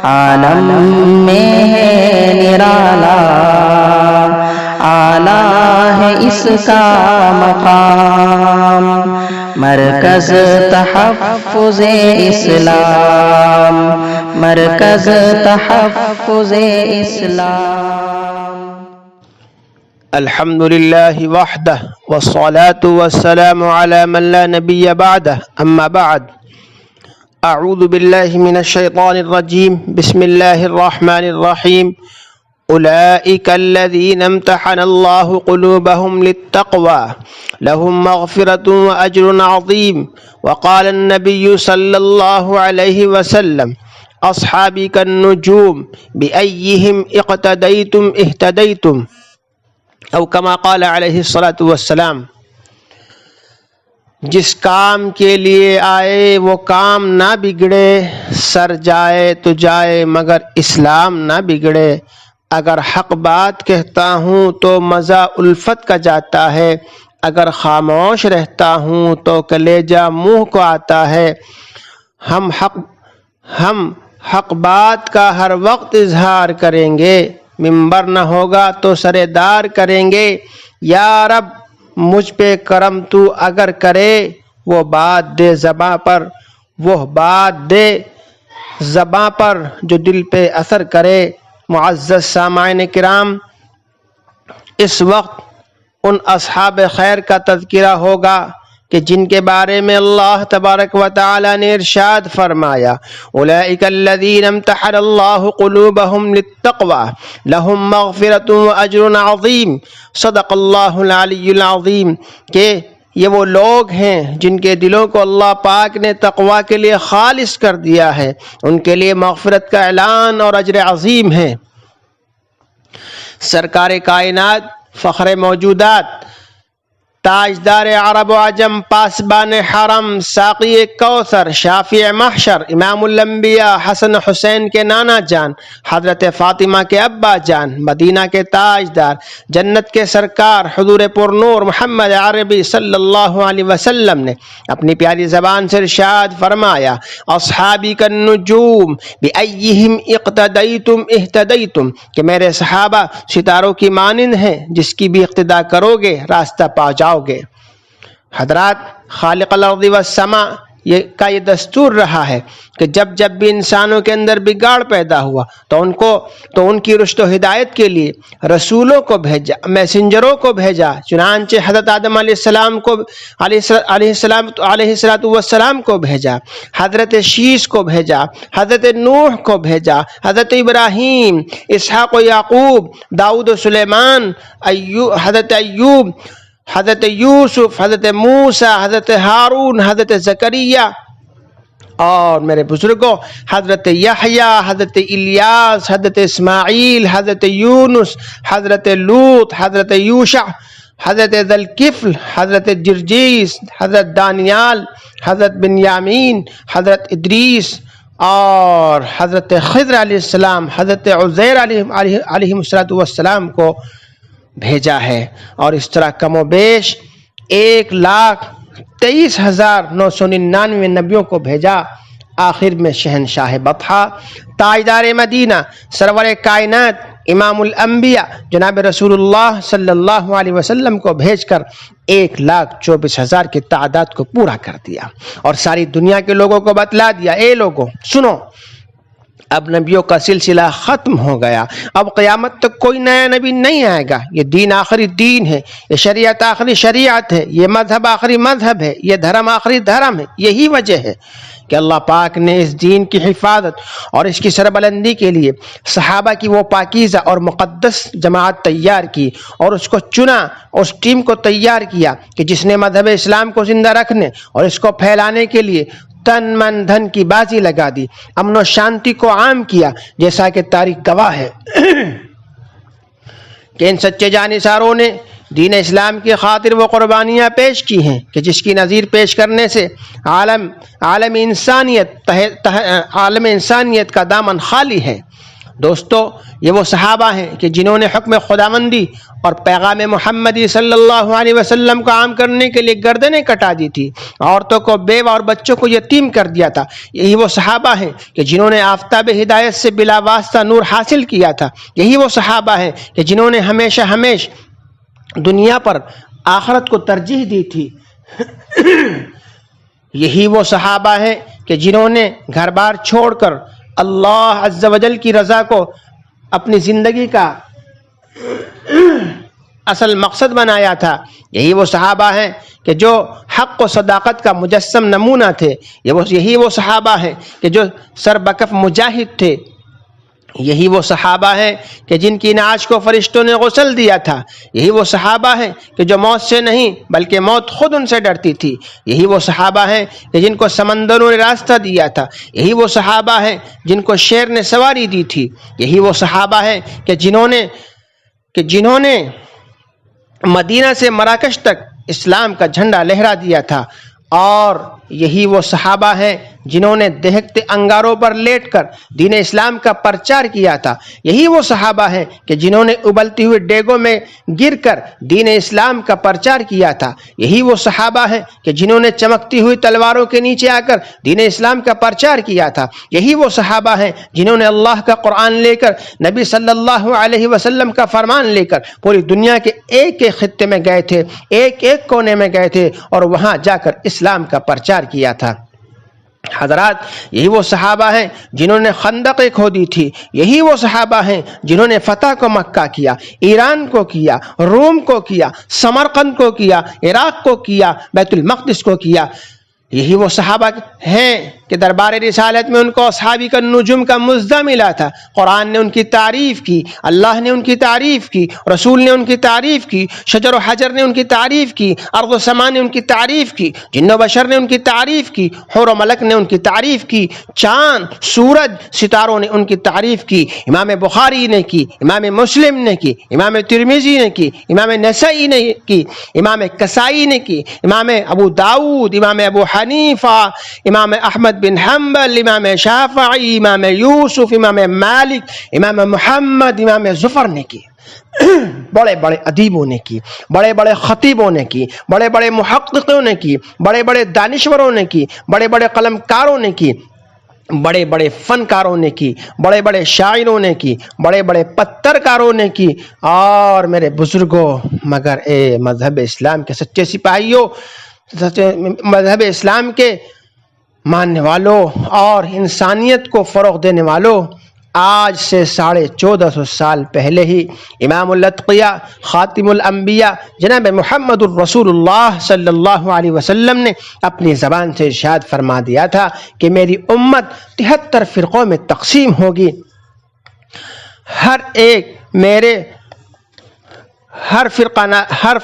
عالم میں ہے نرالا، اعلیٰ ہے اس کا مقام، مرکز تحفظ اسلام، مرکز تحفظ اسلام۔ الحمد لله وحده والصلاة والسلام على من لا نبي بعده، أما بعد، أعوذ بالله من الشيطان الرجيم، بسم الله الرحمن الرحيم۔ أولئك الذين امتحن الله قلوبهم للتقوى لهم مغفرة وأجر عظيم۔ وقال النبي صلى الله عليه وسلم: أصحابي كالنجوم بأيهم اقتديتم اهتديتم، او کما قال علیہ الصلاۃ والسلام۔ جس کام کے لیے آئے وہ کام نہ بگڑے، سر جائے تو جائے مگر اسلام نہ بگڑے۔ اگر حق بات کہتا ہوں تو مزہ الفت کا جاتا ہے، اگر خاموش رہتا ہوں تو کلیجہ منہ کو آتا ہے۔ ہم حق بات کا ہر وقت اظہار کریں گے، ممبر نہ ہوگا تو سردار کریں گے۔ یا رب مجھ پہ کرم تو اگر کرے، وہ بات دے زباں پر جو دل پہ اثر کرے۔ معزز سامعین کرام، اس وقت ان اصحاب خیر کا تذکرہ ہوگا کہ جن کے بارے میں اللہ تبارک و تعالی نے ارشاد فرمایا: اولئک الذین امتحن اللہ قلوبہم للتقوی لہم مغفرۃ واجر عظیم۔ صدق اللہ العلی العظیم، کہ یہ وہ لوگ ہیں جن کے دلوں کو اللہ پاک نے تقوی کے لیے خالص کر دیا ہے، ان کے لیے مغفرت کا اعلان اور اجر عظیم ہے۔ سرکار کائنات، فخر موجودات، تاجدار عرب و عجم، پاسبان حرم، ساقی کوثر، شافع محشر، امام الانبیاء، حسن حسین کے نانا جان، حضرت فاطمہ کے ابا جان، مدینہ کے تاجدار، جنت کے سرکار حضور پر نور محمد عربی صلی اللہ علیہ وسلم نے اپنی پیاری زبان سے ارشاد فرمایا: اصحابی کالنجوم بأیہم اقتدیتم اہتدیتم، کہ میرے صحابہ ستاروں کی مانند ہیں، جس کی بھی اقتداء کرو گے راستہ پا جاؤ گے۔ حضرات، خالق الارض والسماء کا یہ دستور رہا ہے کہ جب بھی انسانوں کے اندر بگاڑ پیدا ہوا تو ان کی رشد و ہدایت کے لیے رسولوں کو بھیجا، میسنجروں کو بھیجا۔ چنانچہ حضرت آدم علیہ السلام کو بھیجا، حضرت شیش کو بھیجا، حضرت نوح کو بھیجا، حضرت ابراہیم، اسحاق و یعقوب، داؤد و سلیمان، حضرت ایوب، حضرت یوسف، حضرت موسیٰ، حضرت ہارون، حضرت زکریا، اور میرے بزرگوں حضرت یحییٰ، حضرت الیاس، حضرت اسماعیل، حضرت یونس، حضرت لوط، حضرت یوشع، حضرت ذوالکفل، حضرت جرجیس، حضرت دانیال، حضرت بنیامین، حضرت ادریس، اور حضرت خضر علیہ السلام، حضرت عزیر علیہ السلام کو بھیجا ہے۔ اور اس طرح کم و بیش 1,23,999 نبیوں کو بھیجا۔ آخر میں شہنشاہ بطحا، تاجدار مدینہ، سرور کائنات، امام الانبیاء جناب رسول اللہ صلی اللہ علیہ وسلم کو بھیج کر 1,24,000 کی تعداد کو پورا کر دیا، اور ساری دنیا کے لوگوں کو بتلا دیا: اے لوگوں سنو، اب نبیوں کا سلسلہ ختم ہو گیا، اب قیامت تک کوئی نیا نبی نہیں آئے گا۔ یہ دین آخری دین ہے، یہ شریعت آخری شریعت ہے، یہ مذہب آخری مذہب ہے، یہ دھرم آخری دھرم ہے۔ یہی وجہ ہے کہ اللہ پاک نے اس دین کی حفاظت اور اس کی سربلندی کے لیے صحابہ کی وہ پاکیزہ اور مقدس جماعت تیار کی، اور اس کو چنا، اس ٹیم کو تیار کیا کہ جس نے مذہب اسلام کو زندہ رکھنے اور اس کو پھیلانے کے لیے تن من دھن کی بازی لگا دی، امن و شانتی کو عام کیا، جیسا کہ تاریخ گواہ ہے کہ ان سچے جانثاروں نے دین اسلام کی خاطر وہ قربانیاں پیش کی ہیں کہ جس کی نظیر پیش کرنے سے عالم انسانیت کا دامن خالی ہے۔ دوستو، یہ وہ صحابہ ہیں کہ جنہوں نے حکم خداوندی اور پیغام محمدی صلی اللہ علیہ وسلم کو عام کرنے کے لیے گردنیں کٹا دی تھی، عورتوں کو، بیوہ اور بچوں کو یتیم کر دیا تھا۔ یہی وہ صحابہ ہیں کہ جنہوں نے آفتاب ہدایت سے بلا واسطہ نور حاصل کیا تھا۔ یہی وہ صحابہ ہیں کہ جنہوں نے ہمیشہ دنیا پر آخرت کو ترجیح دی تھی۔ یہی وہ صحابہ ہیں کہ جنہوں نے گھر بار چھوڑ کر اللہ عز و جل کی رضا کو اپنی زندگی کا اصل مقصد بنایا تھا۔ یہی وہ صحابہ ہیں کہ جو حق و صداقت کا مجسم نمونہ تھے۔ یہی وہ صحابہ ہیں کہ جو سربکف مجاہد تھے۔ یہی وہ صحابہ ہیں کہ جن کی نعش کو فرشتوں نے غسل دیا تھا۔ یہی وہ صحابہ ہیں کہ جو موت سے نہیں بلکہ موت خود ان سے ڈرتی تھی۔ یہی وہ صحابہ ہیں کہ جن کو سمندروں نے راستہ دیا تھا۔ یہی وہ صحابہ ہیں جن کو شیر نے سواری دی تھی۔ یہی وہ صحابہ ہیں کہ جنہوں نے مدینہ سے مراکش تک اسلام کا جھنڈا لہرا دیا تھا۔ اور یہی وہ صحابہ ہیں جنہوں نے دہکتے انگاروں پر لیٹ کر دین اسلام کا پرچار کیا تھا۔ یہی وہ صحابہ ہیں کہ جنہوں نے ابلتی ہوئی ڈیگوں میں گر کر دین اسلام کا پرچار کیا تھا۔ یہی وہ صحابہ ہیں کہ جنہوں نے چمکتی ہوئی تلواروں کے نیچے آ کر دین اسلام کا پرچار کیا تھا۔ یہی وہ صحابہ ہیں جنہوں نے اللہ کا قرآن لے کر، نبی صلی اللہ علیہ وسلم کا فرمان لے کر پوری دنیا کے ایک ایک خطے میں گئے تھے، ایک ایک کونے میں گئے تھے اور وہاں جا کر اسلام کا پرچار کیا تھا۔ حضرات، یہی وہ صحابہ ہیں جنہوں نے خندقیں کھودی تھی۔ یہی وہ صحابہ ہیں جنہوں نے فتح کو مکہ کیا، ایران کو کیا، روم کو کیا، سمرقند کو کیا، عراق کو کیا، بیت المقدس کو کیا۔ یہی وہ صحابہ ہیں کہ دربار رسالت میں ان کو اصحابی کا نجوم کا مزدہ ملا تھا۔ قرآن نے ان کی تعریف کی، اللہ نے ان کی تعریف کی، رسول نے ان کی تعریف کی، شجر و حجر نے ان کی تعریف کی، ارض و سما نے ان کی تعریف کی، جن و بشر نے ان کی تعریف کی، حور و ملک نے ان کی تعریف کی، چاند، سورج، ستاروں نے ان کی تعریف کی۔ امام بخاری نے کی، امام مسلم نے کی، امام ترمذی نے کی، امام نسائی نے کی، امام کسائی نے کی، امام ابو داؤد، امام ابو حنیفہ، امام احمد بن حنبل، امام شافعی، امام یوسف، امام مالک، امام محمد، امام ظفر نے کی۔ بڑے بڑے ادیبوں نے کی، بڑے بڑے خطیبوں نے کی، بڑے بڑے محققوں نے کی، بڑے بڑے دانشوروں نے کی، بڑے بڑے قلمکاروں نے کی، بڑے بڑے فنکاروں نے کی، بڑے بڑے شاعروں نے کی، بڑے بڑے پترکاروں نے کی۔ اور میرے بزرگوں، مگر اے مذہب اسلام کے سچے سپاہیوں، مذہب اسلام کے ماننے والوں اور انسانیت کو فروغ دینے والوں، آج سے 1450 سال پہلے ہی امام الاتقیاء خاتم الانبیاء جناب محمد الرسول اللہ صلی اللہ علیہ وسلم نے اپنی زبان سے ارشاد فرما دیا تھا کہ میری امت 73 فرقوں میں تقسیم ہوگی، ہر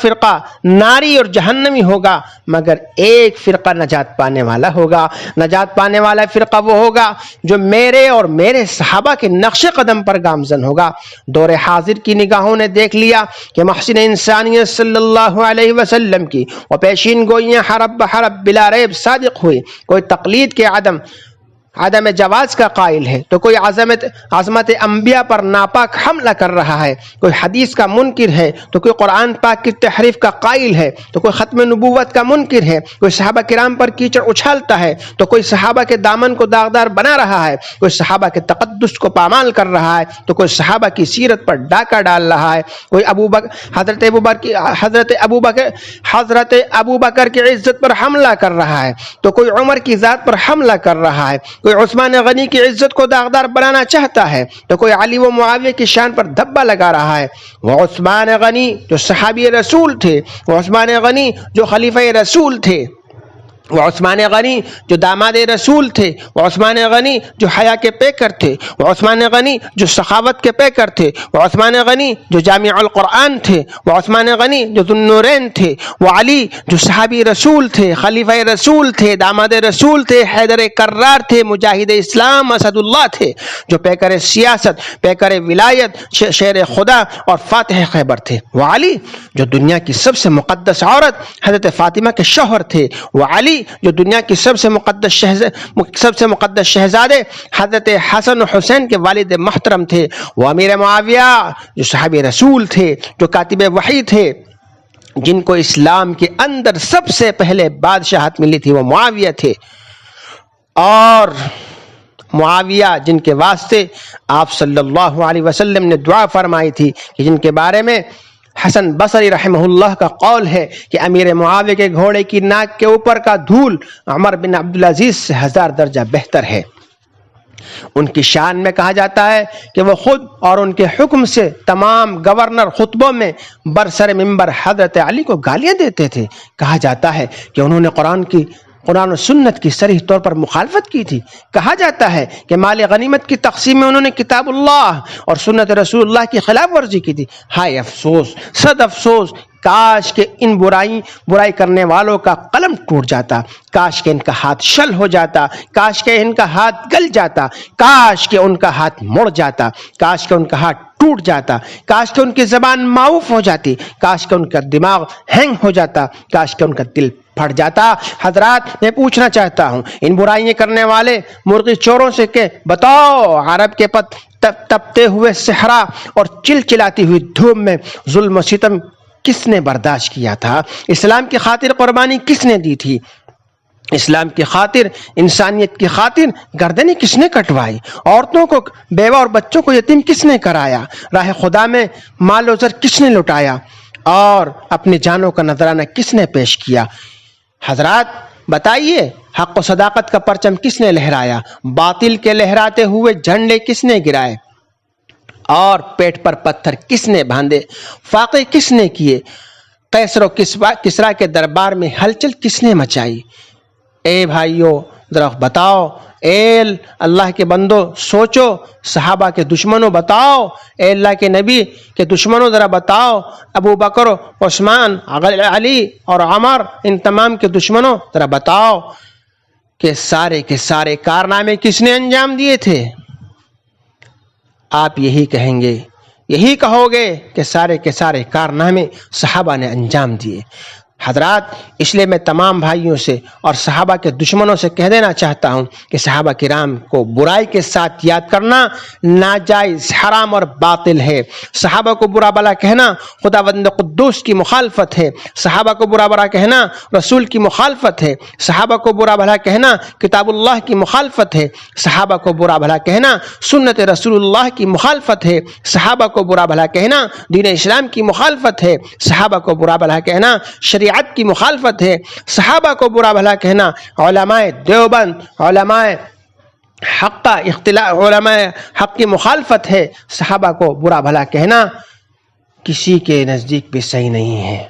فرقہ ناری اور جہنمی ہوگا، مگر ایک فرقہ نجات پانے والا ہوگا۔ نجات پانے والا فرقہ وہ ہوگا جو میرے اور میرے صحابہ کے نقش قدم پر گامزن ہوگا۔ دور حاضر کی نگاہوں نے دیکھ لیا کہ محسن انسانیت صلی اللہ علیہ وسلم کی وہ پیشین گوئیاں حرف بحرف بلا ریب صادق ہوئی۔ کوئی تقلید کے عدم جواز کا قائل ہے تو کوئی عظمت انبیاء پر ناپاک حملہ کر رہا ہے، کوئی حدیث کا منکر ہے تو کوئی قرآن پاک کی تحریف کا قائل ہے، تو کوئی ختم نبوت کا منکر ہے، کوئی صحابہ کرام پر کیچڑ اچھالتا ہے تو کوئی صحابہ کے دامن کو داغدار بنا رہا ہے، کوئی صحابہ کے تقدس کو پامال کر رہا ہے تو کوئی صحابہ کی سیرت پر ڈاکہ ڈال رہا ہے، کوئی حضرت ابوبکر کی عزت پر حملہ کر رہا ہے تو کوئی عمر کی ذات پر حملہ کر رہا ہے، کوئی عثمان غنی کی عزت کو داغدار بنانا چاہتا ہے تو کوئی علی و معاویہ کی شان پر دھبا لگا رہا ہے۔ وہ عثمان غنی جو صحابی رسول تھے، وہ عثمان غنی جو خلیفہ رسول تھے، وہ عثمان غنی جو داماد رسول تھے، وہ عثمان غنی جو حیا کے پیکر تھے، وہ عثمان غنی جو سخاوت کے پیکر تھے، وہ عثمان غنی جو جامع القرآن تھے، وہ عثمان غنی جو ذو النورین تھے، وہ علی جو صحابی رسول تھے، خلیفہ رسول تھے، داماد رسول تھے، حیدر کرار تھے، مجاہد اسلام اسد اللہ تھے، جو پیکر سیاست، پیکر ولایت، شیر خدا اور فاتح خیبر تھے، وہ علی جو دنیا کی سب سے مقدس عورت حضرت فاطمہ کے شوہر تھے، وہ علی علی جو دنیا کی سب سے مقدس شہزادے حضرت حسن و حسین کے والد محترم تھے، وہ امیر معاویہ جو صحابی رسول تھے، جو کاتب وحی تھے، جن کو اسلام کے اندر سب سے پہلے بادشاہت ملی تھی وہ معاویہ تھے، اور معاویہ جن کے واسطے آپ صلی اللہ علیہ وسلم نے دعا فرمائی تھی کہ جن کے بارے میں حسن بصری رحمہ اللہ کا قول ہے کہ امیر معاویہ کے گھوڑے کی ناک کے اوپر کا دھول عمر بن عبدالعزیز سے 1000 درجہ بہتر ہے۔ ان کی شان میں کہا جاتا ہے کہ وہ خود اور ان کے حکم سے تمام گورنر خطبوں میں برسر منبر حضرت علی کو گالیاں دیتے تھے۔ کہا جاتا ہے کہ انہوں نے قرآن و سنت کی صریح طور پر مخالفت کی تھی۔ کہا جاتا ہے کہ مال غنیمت کی تقسیم میں انہوں نے کتاب اللہ اور سنت رسول اللہ کی خلاف ورزی کی تھی۔ ہائے افسوس، صد افسوس، کاش کہ ان برائی کرنے والوں کا قلم ٹوٹ جاتا، کاش کہ ان کا ہاتھ شل ہو جاتا، کاش کہ ان کا ہاتھ گل جاتا، کاش کہ ان کا ہاتھ مڑ جاتا، کاش کہ ان کا ہاتھ ٹوٹ جاتا، کاش کہ ان کی زبان معوف ہو جاتی، کاش کہ ان کا دماغ ہینگ ہو جاتا، کاش کہ ان کا دل پھٹ جاتا۔ حضرات، میں پوچھنا چاہتا ہوں ان برائیاں کرنے والے مرغی چوروں سے کہ بتاؤ عرب کے تپتے ہوئے صحرا اور چلچلاتی ہوئی دھوپ میں ظلم و ستم کس نے برداشت کیا تھا؟ اسلام کی خاطر قربانی کس نے دی تھی؟ اسلام کی خاطر، انسانیت کی خاطر گردنیں کس نے کٹوائی؟ عورتوں کو، بیوہ اور بچوں کو یتیم کس نے کرایا؟ راہ خدا میں مال و زر کس نے لٹایا؟ اور اپنی جانوں کا نذرانہ کس نے پیش کیا؟ حضرات بتائیے، حق و صداقت کا پرچم کس نے لہرایا؟ باطل کے لہراتے ہوئے جھنڈے کس نے گرائے؟ اور پیٹ پر پتھر کس نے باندھے؟ فاقے کس نے کیے؟ قیصر و کسریٰ کے دربار میں ہلچل کس نے مچائی؟ اے بھائیو ذرا بتاؤ، اے اللہ کے بندو سوچو، صحابہ کے دشمنوں بتاؤ، اے اللہ کے نبی کے دشمنوں ذرا بتاؤ، ابو بکر، عثمان، علی اور عمر، ان تمام کے دشمنوں ذرا بتاؤ کہ سارے کے سارے کارنامے کس نے انجام دیے تھے؟ آپ یہی کہیں گے، یہی کہو گے کہ سارے کے سارے کارنامے صحابہ نے انجام دیے۔ حضرات، اس لیے میں تمام بھائیوں سے اور صحابہ کے دشمنوں سے کہہ دینا چاہتا ہوں کہ صحابہ کرام کو برائی کے ساتھ یاد کرنا ناجائز، حرام اور باطل ہے۔ صحابہ کو برا بھلا کہنا خداوند قدوس کی مخالفت ہے، صحابہ کو برا بھلا کہنا رسول کی مخالفت ہے، صحابہ کو برا بھلا کہنا کتاب اللہ کی مخالفت ہے، صحابہ کو برا بھلا کہنا سنت رسول اللہ کی مخالفت ہے، صحابہ کو برا بھلا کہنا دین اسلام کی مخالفت ہے، صحابہ کو برا بھلا کہنا شریعت کی مخالفت ہے، صحابہ کو برا بھلا کہنا علماء دیوبند، علماء حق کی مخالفت ہے، صحابہ کو برا بھلا کہنا کسی کے نزدیک بھی صحیح نہیں ہے۔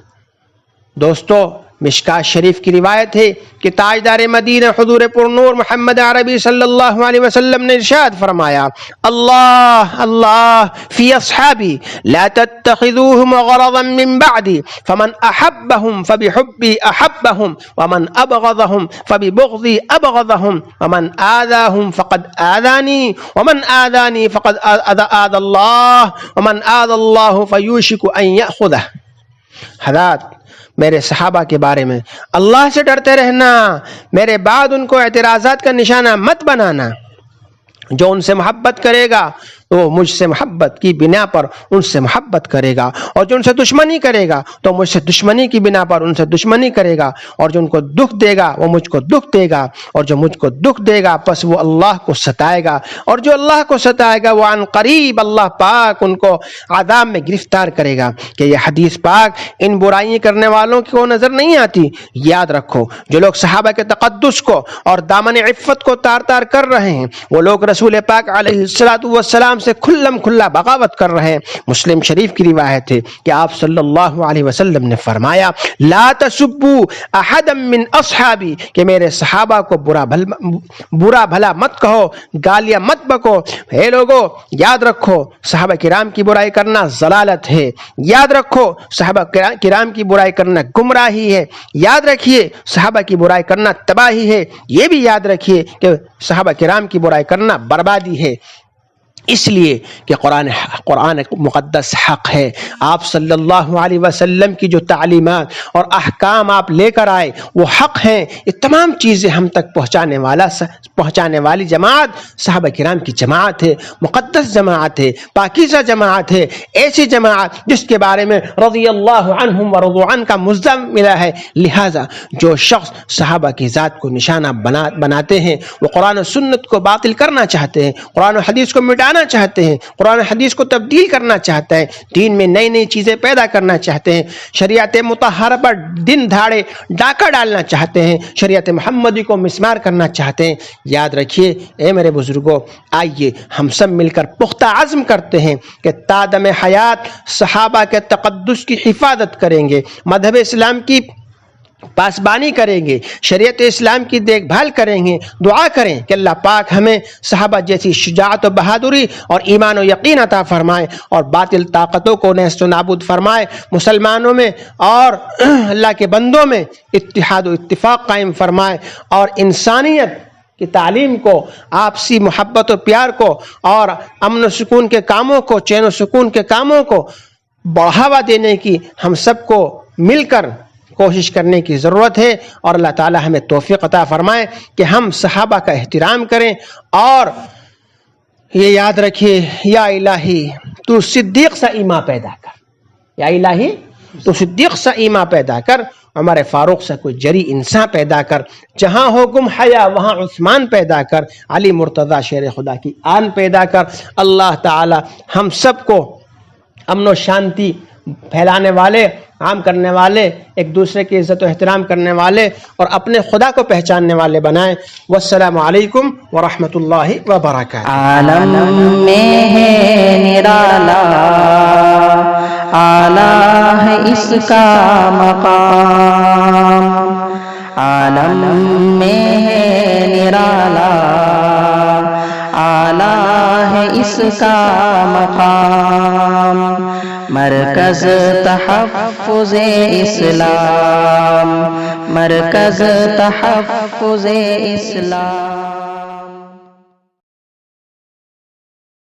دوستو، مشکات شریف کی روایت ہے کہ تاجدار مدینہ حضور پر نور محمد عربی صلی اللہ علیہ وسلم نے ارشاد فرمایا، اللہ اللہ فی اصحابی لا تتخذوهم غرضا من بعدی فمن احبهم فبحبی احبهم ومن ابغضهم فببغضی ابغضهم ومن آذاهم فقد آذانی ومن آذانی فقد آذى اللہ ومن آذى اللہ فیوشک ان یأخذہ۔ حضرات، میرے صحابہ کے بارے میں اللہ سے ڈرتے رہنا، میرے بعد ان کو اعتراضات کا نشانہ مت بنانا۔ جو ان سے محبت کرے گا تو وہ مجھ سے محبت کی بنا پر ان سے محبت کرے گا، اور جو ان سے دشمنی کرے گا تو مجھ سے دشمنی کی بنا پر ان سے دشمنی کرے گا، اور جو ان کو دکھ دے گا وہ مجھ کو دکھ دے گا، اور جو مجھ کو دکھ دے گا پس وہ اللہ کو ستائے گا، اور جو اللہ کو ستائے گا وہ عن قریب اللہ پاک ان کو عذاب میں گرفتار کرے گا۔ کہ یہ حدیث پاک ان برائیاں کرنے والوں کو نظر نہیں آتی؟ یاد رکھو، جو لوگ صحابہ کے تقدس کو اور دامن عفت کو تار تار کر رہے ہیں وہ لوگ رسول پاک علیہ السلام سے کھلم کھلا بغاوت کر رہے ہیں۔ مسلم شریف کی روایت ہے کہ آپ صلی اللہ علیہ وسلم نے فرمایا، لا تسبوا احدا من اصحابی، کہ میرے صحابہ کو برا بھلا مت کہو، گالیاں مت بکو۔ اے لوگو، یاد رکھو صحابہ کرام کی برائی کرنا ضلالت ہے، یاد رکھو صحابہ کرام کی برائی کرنا گمراہی ہے، یاد رکھیے صحابہ کی برائی کرنا تباہی ہے، یہ بھی یاد رکھیے کہ صحابہ کرام کی برائی کرنا بربادی ہے۔ اس لیے کہ قرآن مقدس حق ہے. آپ صلی اللہ علیہ وسلم کی جو تعلیمات اور احکام آپ لے کر آئے وہ حق ہیں. یہ تمام چیزیں ہم تک پہنچانے والی جماعت صحابہ کرام کی جماعت ہے، مقدس جماعت ہے، پاکیزہ جماعت ہے، ایسی جماعت جس کے بارے میں رضی اللہ عنہم ورضوا عنہ کا مزدہ ملا ہے. لہذا جو شخص صحابہ کی ذات کو نشانہ بناتے ہیں، وہ قرآن و سنت کو باطل کرنا چاہتے ہیں، قرآن و حدیث کو مٹانا چاہتے ہیں، قرآن و حدیث کو تبدیل کرنا چاہتے ہیں، دین میں نئی نئی چیزیں پیدا کرنا چاہتے ہیں، شریعت مطہرہ پر دن دھاڑے ڈاکہ ڈالنا چاہتے ہیں، شریعت محمدی کو مسمار کرنا چاہتے ہیں. یاد رکھیے اے میرے بزرگوں، آئیے ہم سب مل کر پختہ عزم کرتے ہیں کہ تا دم حیات صحابہ کے تقدس کی حفاظت کریں گے، مذہب اسلام کی پاسبانی کریں گے، شریعت اسلام کی دیکھ بھال کریں گے. دعا کریں کہ اللہ پاک ہمیں صحابہ جیسی شجاعت و بہادری اور ایمان و یقین عطا فرمائے اور باطل طاقتوں کو نیست و نابود فرمائے. مسلمانوں میں اور اللہ کے بندوں میں اتحاد و اتفاق قائم فرمائے اور انسانیت کی تعلیم کو، آپسی محبت و پیار کو اور امن و سکون کے کاموں کو، چین و سکون کے کاموں کو بڑھاوا دینے کی ہم سب کو مل کر کوشش کرنے کی ضرورت ہے. اور اللہ تعالی ہمیں توفیق عطا فرمائے کہ ہم صحابہ کا احترام کریں. اور یہ یاد رکھیے، یا الہی تو صدیق سا ایمان پیدا کر، یا الہی تو صدیق سا ایمان پیدا کر، عمر فاروق سے کوئی جری انسان پیدا کر، جہاں حکم حیا وہاں عثمان پیدا کر، علی مرتضی شیر خدا کی آن پیدا کر. اللہ تعالی ہم سب کو امن و شانتی پھیلانے والے، عام کرنے والے، ایک دوسرے کی عزت و احترام کرنے والے اور اپنے خدا کو پہچاننے والے بنائیں. والسلام علیکم ورحمۃ اللہ وبرکاتہ. عالم میں ہے نرالا، اعلیٰ ہے اس کا مقام. عالم میں ہے نرالا، اعلیٰ ہے اس کا مقام. مرکز تحفظ اسلام، مرکز تحفظ اسلام.